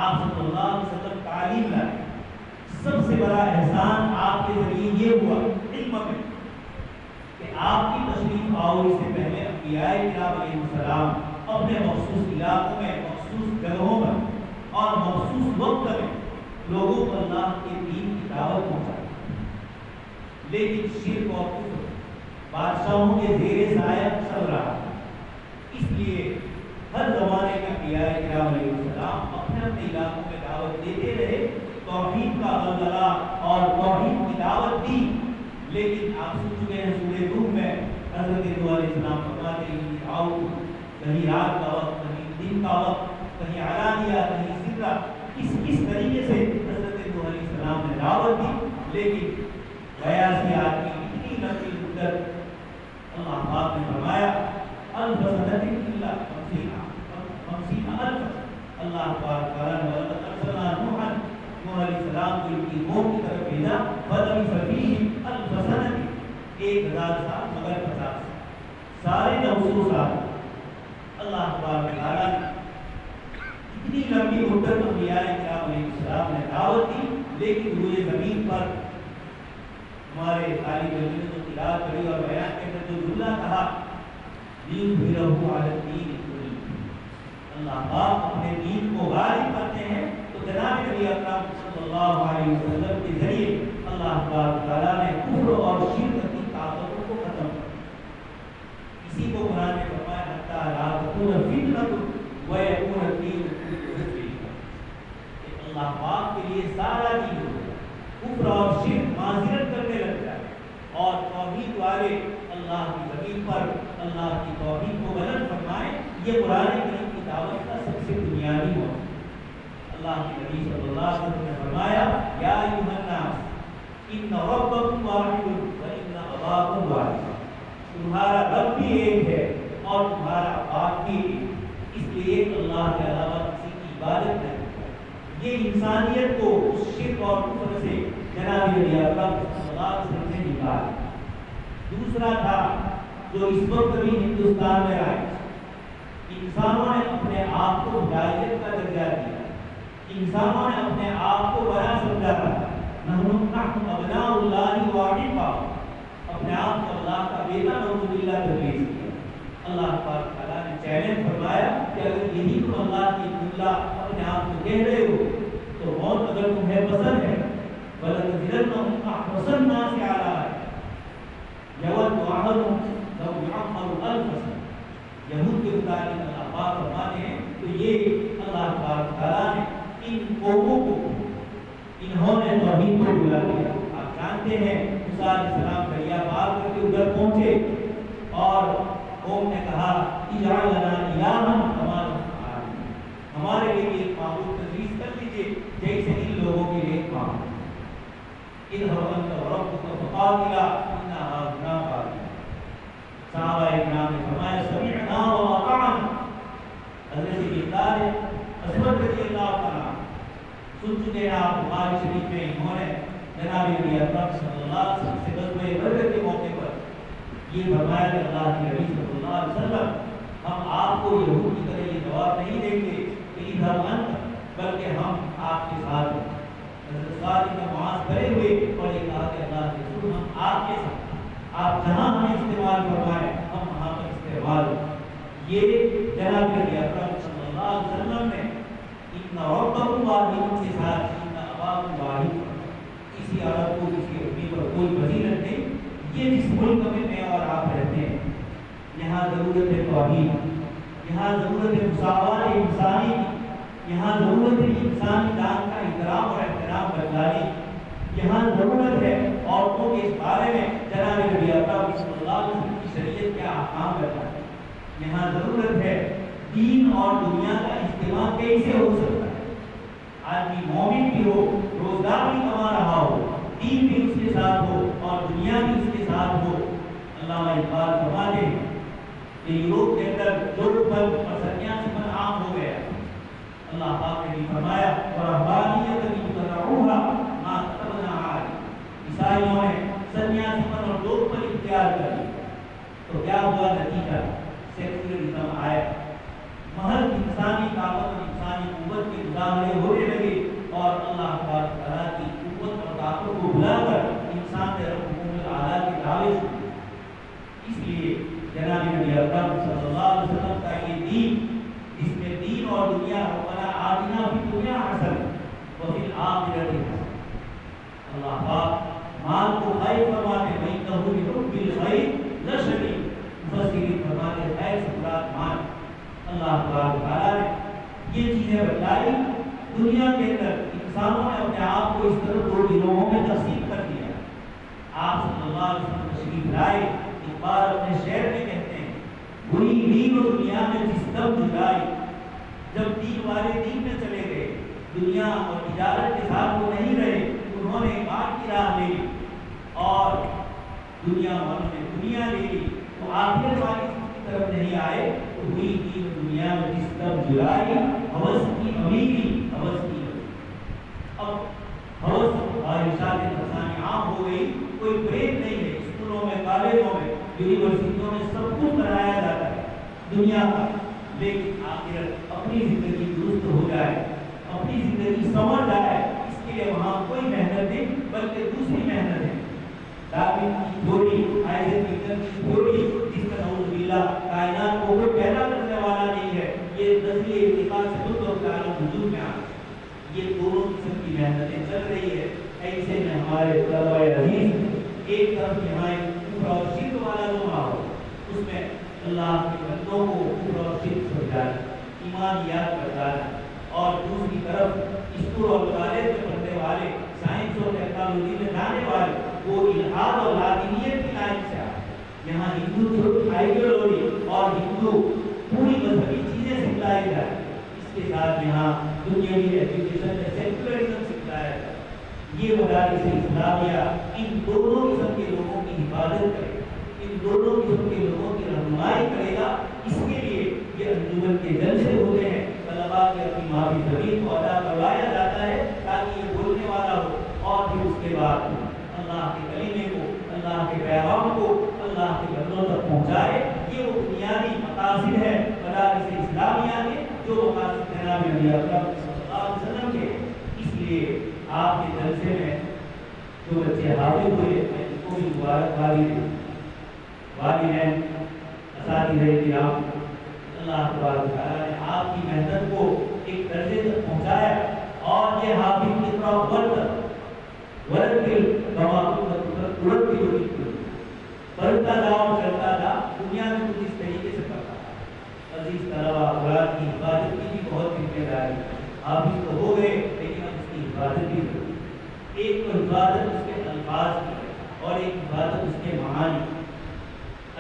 Speaker 1: آپ صلی اللہ علیہ وسلم تعلیم لائے۔ سب سے بڑا احسان آپ کے ذریعے یہ ہوا علم میں کہ آپ کی تشریف آوری سے پہلے انبیاء کرام علیہ السلام اپنے مخصوص علاقوں میں، مخصوص جگہوں میں اور مخصوص وقت میں لوگوں کو اللہ کے دین کی دعوت پہنچائی، لیکن شرک اور کفر بادشاہوں کے زیر سایہ چل رہا، اس لیے ہر زمانے میں انبیاء کرام علیہ السلام اپنے اپنے علاقوں میں دعوت دیتے رہے، توحید کا غلغلہ اور توحید کی دعوت دی۔ لیکن آپ سن چکے ہیں سورہ نوح میں حضرت نوح علیہ السلام فرماتے ہیں آؤ، کہیں رات کا وقت، کہیں دن کا وقت، کہیں علانیہ، کہیں سرا، کس طریقے سے حضرت نوح علیہ السلام نے دعوت دی، لیکن 82 آدمی اتنی لمبی مدت اللہ پاک نے فرمایا الف سنۃ الا 50 الف، اللہ پاک ارسلنا نوحا، نوح علیہ السلام کو ان کی قوم کی طرف بھیجا، فلبث فیہم الف سنۃ، 1000 سال مگر 50 سارے 900 سال اللہ تبارک تعالیٰ نے اتنی لمبی مدت انبیاء کرام علیہ السلام نے دعوت دی، لیکن روئے زمین پر ہمارے طالب علم نے تلاوت کری اور بیان کے اندر جو جملہ کہا لیظہرہ علی الدین کلہ، اللہ پاک اپنے دین کو غالب کرتے ہیں، تو جناب نبی اکرم صلی اللہ علیہ وسلم کے ذریعے اللہ تبارک تعالیٰ نے کفر اور شرک کی طاقتوں کو ختم کیا۔ اسی کو قرآن نے فرمایا حتی لا تکون فتنۃ ویکون الدین کلہ للہ، کہ اللہ پاک کے لیے سارا دین ہو جائے، کفر اور شرک معذرت کرنے لگ جائے، اور توحید والے اللہ کی زمین پر اللہ کی توحید کو بلند فرمائیں۔ یہ قرآن کریم کی دعوت کا سب سے بنیادی موضوع۔ اللہ کے نبی صلی اللہ علیہ وسلم نے فرمایا یا ایھا الناس ان ربکم واحد وان اباکم واحد، تمہارا رب بھی ایک ہے اور تمہارا باپ بھی ایک، اس لیے ایک اللہ کے علاوہ کسی کی عبادت نہیں۔ یہ انسانیت کو اس شرک اور کفر سے جناب نبی اکرم صلی اللہ علیہ وسلم نے نکالا۔ دوسرا تھا جو اس وقت بھی ہندوستان میں آئے، انسانوں نے اپنے آپ کو ہدایت کا درجہ دیا، انسانوں نے اپنے آپ کو بڑا سمجھا تھا، نحن ابناء اللہ واحباؤ، اپنے آپ کو اللہ کا بیٹا نعوذ باللہ تجویز کیا۔ اللہ پاک تعالیٰ نے چیلنج فرمایا کہ اگر یہی تم اللہ کی اللہ اپنے آپ کو کہہ رہے ہو تو موت اگر تمہیں پسند ہے وَلَتَجِدَنَّهُمْ أَحْرَصَ النَّاسِ عَلَىٰ يَوَدُّ أَحَدُهُمْ لَوْ يُعَمَّرُ أَلْفَ سَنَةٍ، یہود کے مطابق اللہ پاک فرماتے ہیں تو یہ اللہ پاک تعالیٰ نے ان قوموں کو، انہوں نے توحید کو بلا دیا۔ آپ جانتے ہیں موسیٰ علیہ السلام دریا پار کر کے ادھر پہنچے اور قوم نے کہا اجعل لنا الہا کما لهم آلہہ، ہمارے لیے ایک معبود تجویز کر لیجیے جیسے ان لوگوں کے لیے ایک معبود۔ اذهب انت وربك فقاتلا انا هاهنا قاعدون، صحابہ اکرام نے فرمایا سمعنا واطعنا، حضرت بلال اسود رضی اللہ تعالیٰ سن چکے ہیں آپ بخاری شریف میں، انہوں نے جناب نبی اکرم صلی اللہ علیہ وسلم سے غزوہ بدر کے موقع پر یہ فرمایا کہ اللہ کے نبی صلی اللہ علیہ وسلم ہم آپ کو یہود کی طرح یہ جواب نہیں دیں گے کہ اذهب انت، بلکہ ہم آپ کے ساتھ ہیں۔ حضرت صادق کا معاذ کرے ہوئے اور یہ کہا کہ اللہ کے رسول ہم آپ کے ساتھ، آپ جہاں ہمیں استعمال فرمائے ہم وہاں پر استعمال ہوں۔ یہ جناب نبی اکرم صلی اللہ علیہ وسلم نے ان ربکم واحد کے ساتھ ان اباکم واحد، کسی عرب کو کسی عربی پر کوئی فضیلت نہیں۔ یہ جس ملک میں اور آپ رہتے ہیں یہاں ضرورت ہے توحید، یہاں ضرورت ہے مساوات انسانی، یہاں ضرورت ہے انسانی جان کا احترام اور احترام برداری، یہاں ضرورت ہے عورتوں کے اس بارے میں جناب نبی اکرم صلی اللہ علیہ وسلم کی شریعت کیا احکام بتائی، یہاں ضرورت ہے دین اور دنیا کا اجتماع کیسے ہو سکتا ہے، آدمی مومن بھی ہو، روزگار بھی کما رہا ہو، دین بھی اس کے ساتھ ہو اور دنیا بھی اس کے ساتھ ہو۔ علامہ اقبال فرماتے ہیں کہ یوروپ کے اندر جو پھل اور سنیاسی پن عام ہو گیا، اللہ پاک نے بھی فرمایا ورہبانیت ابتدعوہا ما کتبنا علیہم، عیسائیوں نے سنیاسی پن اور لوگ پر اختیار کر لیا، تو کیا ہوا نتیجہ؟ سیکولرزم آیا، محض انسانی طاقت اور انسانی قوت کے مظاہرے ہونے لگے اور اللہ تعالیٰ کی قوت اور طاقت کو بھلا کر انسان نے حکومت اعلیٰ کے دعوے شروع۔ اس لیے جناب نبی اکرم صلی اللہ علیہ وسلم کا یہ دین، جس میں دین اور دنیا ربنا آتنا فی الدنیا حسن وفی الآخرۃ حسن، اللہ پاک مال کو خیر فرماتے وَإِنَّهُ لِحُبِّ الْخَيْرِ لَشَدِيدٌ، مفسرین فرماتے خیر سے مراد مال۔ اللہ تعالیٰ نے یہ چیزیں بتلائی، دنیا کے اندر انسانوں نے اپنے آپ کو اس طرح دو گروہوں میں تقسیم کر دیا۔ آپ صلی اللہ علیہ وسلم تشریف لائے، ایک بار اپنے شہر میں کہتے ہیں بری دین و دنیا میں جس دم جدائی، جب دین والے دین میں چلے گئے، دنیا اور تجارت کے ساتھ وہ نہیں رہے، انہوں نے ایمان کی راہ لے لی اور دنیا والوں نے دنیا لے لی، تو آخر والی کی طرف نہیں آئے، تو ہوئی دین و دنیا میں جس دم جدائی، ہوس کی امیری، ہوس کی امیری۔ اب ہوس خواہشات انسانی عام ہو گئی، کوئی بریک نہیں ہے، اسکولوں میں، کالجوں میں، یونیورسٹیوں میں سب کچھ کرایا جاتا ہے دنیا کا، لیکن آخر اپنی زندگی درست ہو جائے، اپنی زندگی سمجھ جائے، اس کے لیے وہاں کوئی محنت نہیں بلکہ دوسری محنت ہے۔ ڈارون کی تھیوری، آئزیک نیوٹن کی تھیوری، جس کا نعوذ باللہ کائنات کو کوئی پیدا کرنے والا نہیں ہے، یہ نظریے ارتقاء سے خود اور عالم وجود میں آ گیا، یہ دونوں قسم کی محنتیں چل رہی ہے۔ ایسے میں ہمارے طلبہ عزیز ایک طرف یہاں ایک کفر اور شرک والا جو ماحول، اس میں اللہ کے بندوں کو کفر اور شرک سمجھانا، ایمان یاد کروانا، اور دوسری طرف اسکول اور کالج میں پڑھنے والے، سائنس اور ٹیکنالوجی میں جانے والے، وہ الحاد اور لادینیت کی لائن سے آئے۔ یہاں ہندو آئیڈیالوجی اور ہندو پوری مذہبی چیزیں سکھلائی جائیں، اس کے ساتھ یہاں دنیاوی ایجوکیشن میں سیکولرزم سکھلایا جائے۔ یہ مدارس اسلامیہ ان دونوں قسم کے لوگوں کی حفاظت کرے گا، ان دونوں قسم کے لوگوں کی رہنمائی کرے گا۔ اس کے لیے یہ انجمن کے جلسے ہوتے ہیں، طلباء کی اپنی مادی زمین کو ادا کروایا جاتا ہے تاکہ یہ بولنے والا ہو، اور پھر اس کے بعد اللہ کے کلمے کو، اللہ کے پیغام کو اللہ کے بندوں تک پہنچائے۔ یہ وہ بنیادی مقاصد ہے مدارس اسلامیہ کے، جو مقاصد جناب نبی اکرم صلی اللہ علیہ وسلم کے۔ اس لیے آپ کے جلسے میں جو بچے حاضر ہوئے، میں ان کو بھی مبارکبادی دوں، والدین، اساتذہ کرام، اللہ تبارک تعالیٰ نے آپ کی محنت کو ایک درجے تک پہنچایا، اور یہ حافظ کی طرح ورتل کما بڑھتا جا اور چلتا جا، دنیا میں کچھ اس طریقے سے کرتا ہے۔ عزیز طلبہ، اولاد کی حفاظت کی بھی بہت ذمہ داری، حافظ تو ہو گئے لیکن اب اس کی حفاظت بھی ضروری ہے۔ ایک تو حفاظت اس کے الفاظ کی ہے اور ایک حفاظت اس کے معانی۔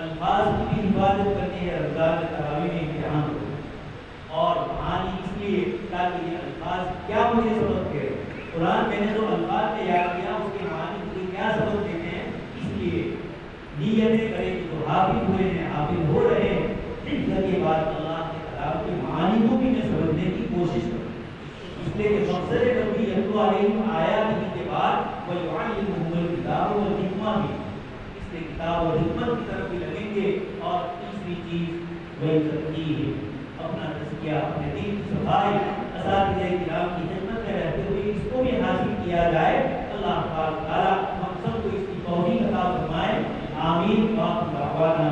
Speaker 1: الفاظ کی بھی حفاظت کرنی ہے، رمضان تراویح میں امتحان ہو، اور معانی اس لیے تاکہ یہ الفاظ کیا مجھے سبق دے، قرآن میں نے جو الفاظ میں یاد کیا اس کے معانی مجھے کیا سبق دیتے ہیں۔ اس لیے نیتیں کریں کہ جو حافظ ہوئے ہیں، حافظ ہو رہے ہیں، حفظ کے بعد اللہ کے کلام کے معانی کو بھی میں سمجھنے کی کوشش کروں، اس لیے کہ مقصد نبی یتلو علیہم آیاتہ کے بعد وَيُعَلِّمُهُمُ الْكِتَابَ وَالْحِکمَۃَ بھی، اس لیے کتاب اور حکمت کی طرف بھی لگیں گے۔ اور تیسری چیز وَيُزَكِّيهِمْ، اپنا تزکیہ، اپنے دل کی صفائی، اساتذہ کرام کی خدمت میں رہتے ہوئے اس کو بھی حاصل کیا جائے۔ اللہ تعالیٰ ہم سب کو اس کی توفیق عطا فرمائے، آمین۔ وآخر دعوانا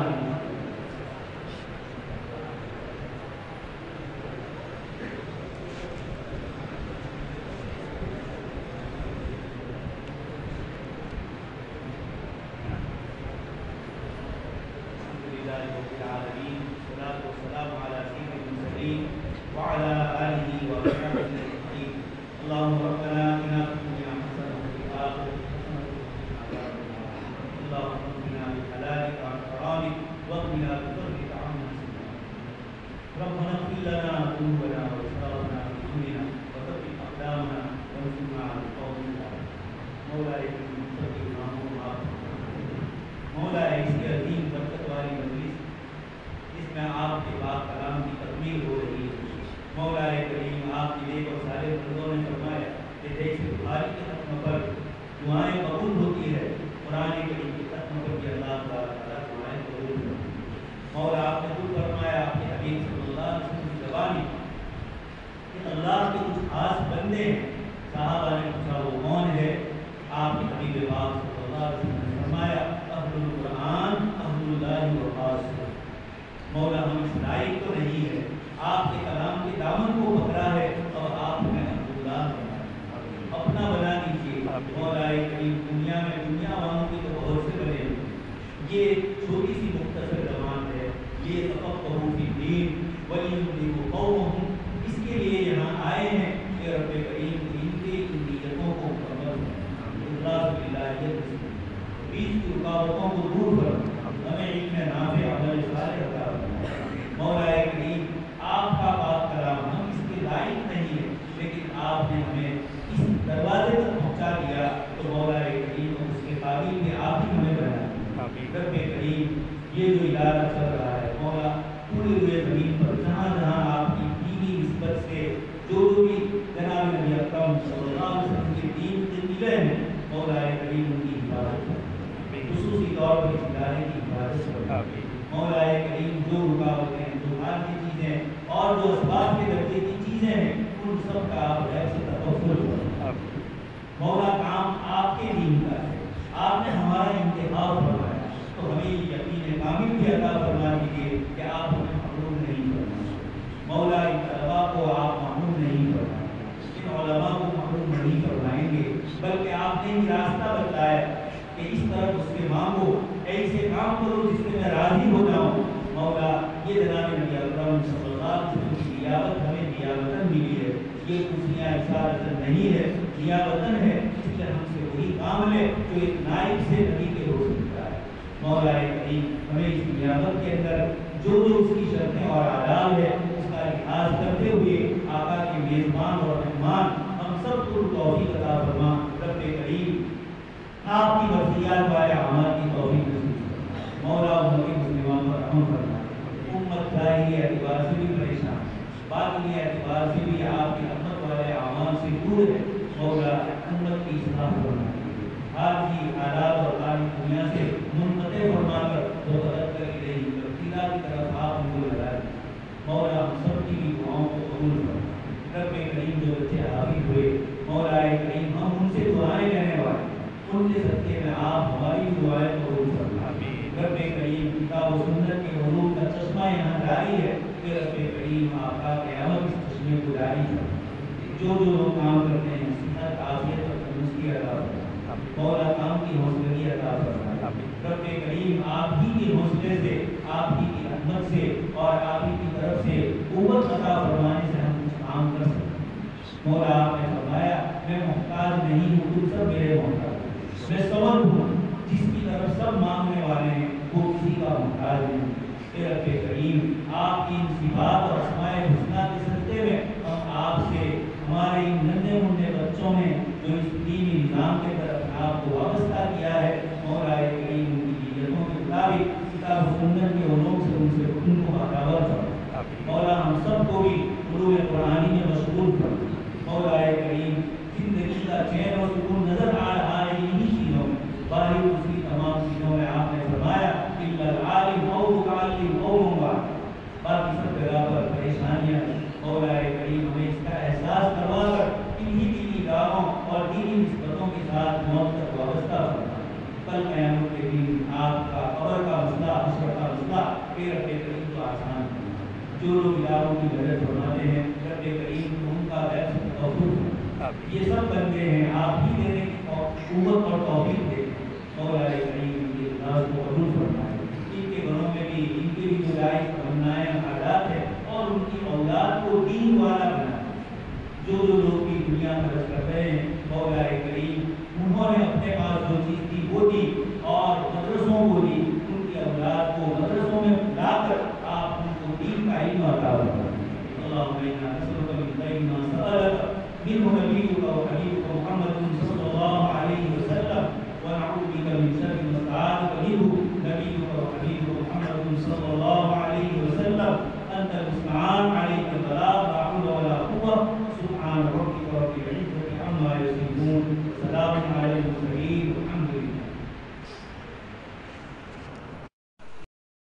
Speaker 1: ربنا اغفر لنا ذنوبنا وإسرافنا في أمرنا وثبت أقدامنا مولا کریم سب کے گناہوں کو معاف فرما۔ مولا اس کے عظیم برکت والی مجلس جس میں آپ کے پاک کلام کی تکمیل ہو رہی ہے، مولا کریم آپ کے نیک اور صالح بندوں نے فرمایا کہ جیسے بخاری کے ختم پر دعائیں قبول ہوتی ہے، قرآن کریم کے ختم پر بھی اللہ تعالیٰ دعائیں قبول کرتے ہیں۔ مولا آپ نے خود فرمایا آپ کے حبیب صلی اللہ علیہ وسلم کی زبانی کہ اللہ کے کچھ خاص بندے ہیں۔ صحابہ نے پوچھا وہ کون ہے؟ آپ کے حبیب پاک صلی اللہ علیہ وسلم نے فرمایا اہل القرآن اہل اللہ و خاصہ۔ مولا ہم اس لائق تو نہیں ہے، آپ کے کلام کے دامن کو پکڑا ہے اور آپ نے اہل اللہ اپنا بنا دیجیے۔ مولا کریم دنیا میں دنیا والوں کی تو بہت سے بنے ہیں، یہ چھوٹی سی مختصر زبان ہے، یہ تفقہوا فی الدین ولیذکروا قومہم، اس کے لیے یہاں آئے ہیں کہ رب کریم ان کے ان نیتوں کو مکمل کریں، اخلاص باللہیت سے بیچ کی رکاوٹوں کو دور کریں، ہمیں علم نافع عمل صالح عطا فرمائے۔ مولا کریم آپ کا پاک کلام ہم اس کے لائق نہیں ہے، لیکن آپ نے ہمیں اس دروازے تک پہنچا دیا، تو مولا کریم اس کے قابل میں آپ ہی ہمیں بنا۔ رب کریم یہ جو ادارہ چل رہا ہے مولا پورے ہوئے زمین پر جہاں جہاں آپ کی دینی نسبت سے جو بھی جناب نبی اکرم صلی اللہ علیہ وسلم کے دین کے ملے ہیں، مولا کریم ان کی حفاظت کریں، خصوصی طور پر ادارے کی حفاظت کریں۔ مولا کریم جو رکاوٹیں، جو حال کی چیزیں اور جو اسباب کے درجے کی چیزیں ہیں، ان سب کا آپ غیر سے تفضل کریں۔ مولا کام آپ کے دین کا ہے، آپ نے ہمارا انتخاب فرمایا، تو ہمیں یقین کامل بھی عطا فرما دیجیے کہ آپ ہمیں محروم نہیں فرمائیں۔ مولا ان طلباء کو آپ محروم نہیں فرمائیں، ان علماء کو محروم نہیں فرمائیں گے، بلکہ آپ نے یہ راستہ بتایا کہ اس طرف اس سے مانگو، ایسے کام کرو جس سے میں راضی ہو جاؤں۔ مولا یہ جناب نبی اکرم صلی اللہ علیہ وسلم کی نیابت ہمیں نیابتاً ملی ہے، یہ کرسیاں اشارتاً نہیں ہے، نیابتاً ہے، اس لیے ہم سے وہی کام لے جو ایک نائب سے نبی کے ہو سکتا ہے۔ مولا کریم ہمیں اس نیابت کے اندر جو جو اس کی شرطیں اور آداب ہے اس کا لحاظ کرتے ہوئے آقا کے میزبان اور مہمان ہم سب کو توفیق عطا فرما۔ رب کریم آپ کی مرضیات والے اعمال کی توفیق نصیب فرما۔ مولا امت مسلمہ پر رحم فرما، امت ظاہری اعتبار سے بھی پریشان، باطنی اعتبار سے بھی آپ کی رحمت والے اعمال سے دور ہے۔ مولا امت کی اصلاح فرما، حاجی حالات اور تاریخ دنیا سے منقطع فرما کر وہ غلط کر کے تبدیلہ کی طرف آپ ان کو لگا دیں۔ مولا ہم سب کی بھی دعاؤں کو قبول فرما۔ رب کریم جو بچے حافظ ہوئے، مولا کریم ہم ان سے دعائیں لینے والے، ان کے صدقے میں آپ ہماری دعائیں قبول فرما۔ رب کریم کتاب و سنت کے علوم کا چشمہ یہاں جاری ہے کہ رب کریم آپ کا قیامت اس چشمے کو جاری فرما۔ جو جو لوگ کام کرتے ہیں صحت عافیت اور تندرستی عطا فرما، مولا کام کی حوصلگی عطا فرما۔ رب کریم آپ ہی کے حوصلے سے، آپ ہی کی رحمت سے اور آپ ہی کی طرف سے قوت عطا فرمانے سے ہم کچھ کام کر سکتے ہیں۔ مولا آپ نے فرمایا میں محتاج نہیں ہوں، تم سب میرے محتاج ہیں، میں سمجھ ہوں، جس کی طرف سب مانگنے والے ہیں وہ کسی کا محتاج نہیں۔ اے رب کریم آپ کی ان صفات اور اسماء الحسنہ کے صدقے میں ہم آپ سے ہمارے ان ننھے منھے بچوں نے جو اس دینی نظام کے طرف آپ کو وابستہ کیا ہے، مولا کریم ان کی نیتوں کے مطابق کتاب و سنت کے علوم سے ان کو برابر فرما۔ مولا ہم سب کو بھی علوم قرآنی میں مشغول فرما۔ مولا کریم زندگی کا چین اور سکون نظر آ رہا ہے انہی چیزوں میں، باہری دوسری تمام چیزوں میں آپ نے فرمایا الا العالم او متعلم او منبع، باقی سب جگہ پر پریشانیاں۔ مولا کریم ہمیں اس کا احساس کروا کر انہی دینی اداروں اور دینی نسبتوں کے ساتھ موت تک وابستہ فرما۔ کل قیامت کے دن آپ کا قبر کا مسئلہ، حشر کا مسئلہ اے رب کریم کو آسان فرما۔ جو لوگ اداروں کی مدد فرماتے ہیں رب کریم ان کا غیب سے توفیق فرما۔ یہ سب بندے ہیں آپ ہی دینے کی قوت اور توفیق دے۔ مولا کریم ان کے اخلاص کو قبول فرمائے، ان کے گھروں میں بھی ان کے بھی جو جائز تمنائیں حاجات ہیں اور ان کی اولاد کو دین والا بنا۔ جو جو لوگ بھی دنیا میں رش کر رہے ہیں مولا کریم انہوں نے اپنے پاس جو چیز دی وہ دی اور مدرسوں کو دی، ان کی اولاد کو مدرسوں میں لا کر آپ ان کو دین کا علم عطا فرمائیں۔ اللہم انا نسألک من خیر ما سألک منہ نبیک و حبیبک محمد صلی اللہ علیہ وسلم سبحان ربك رب العزة عما يصفون سلام على المرسلين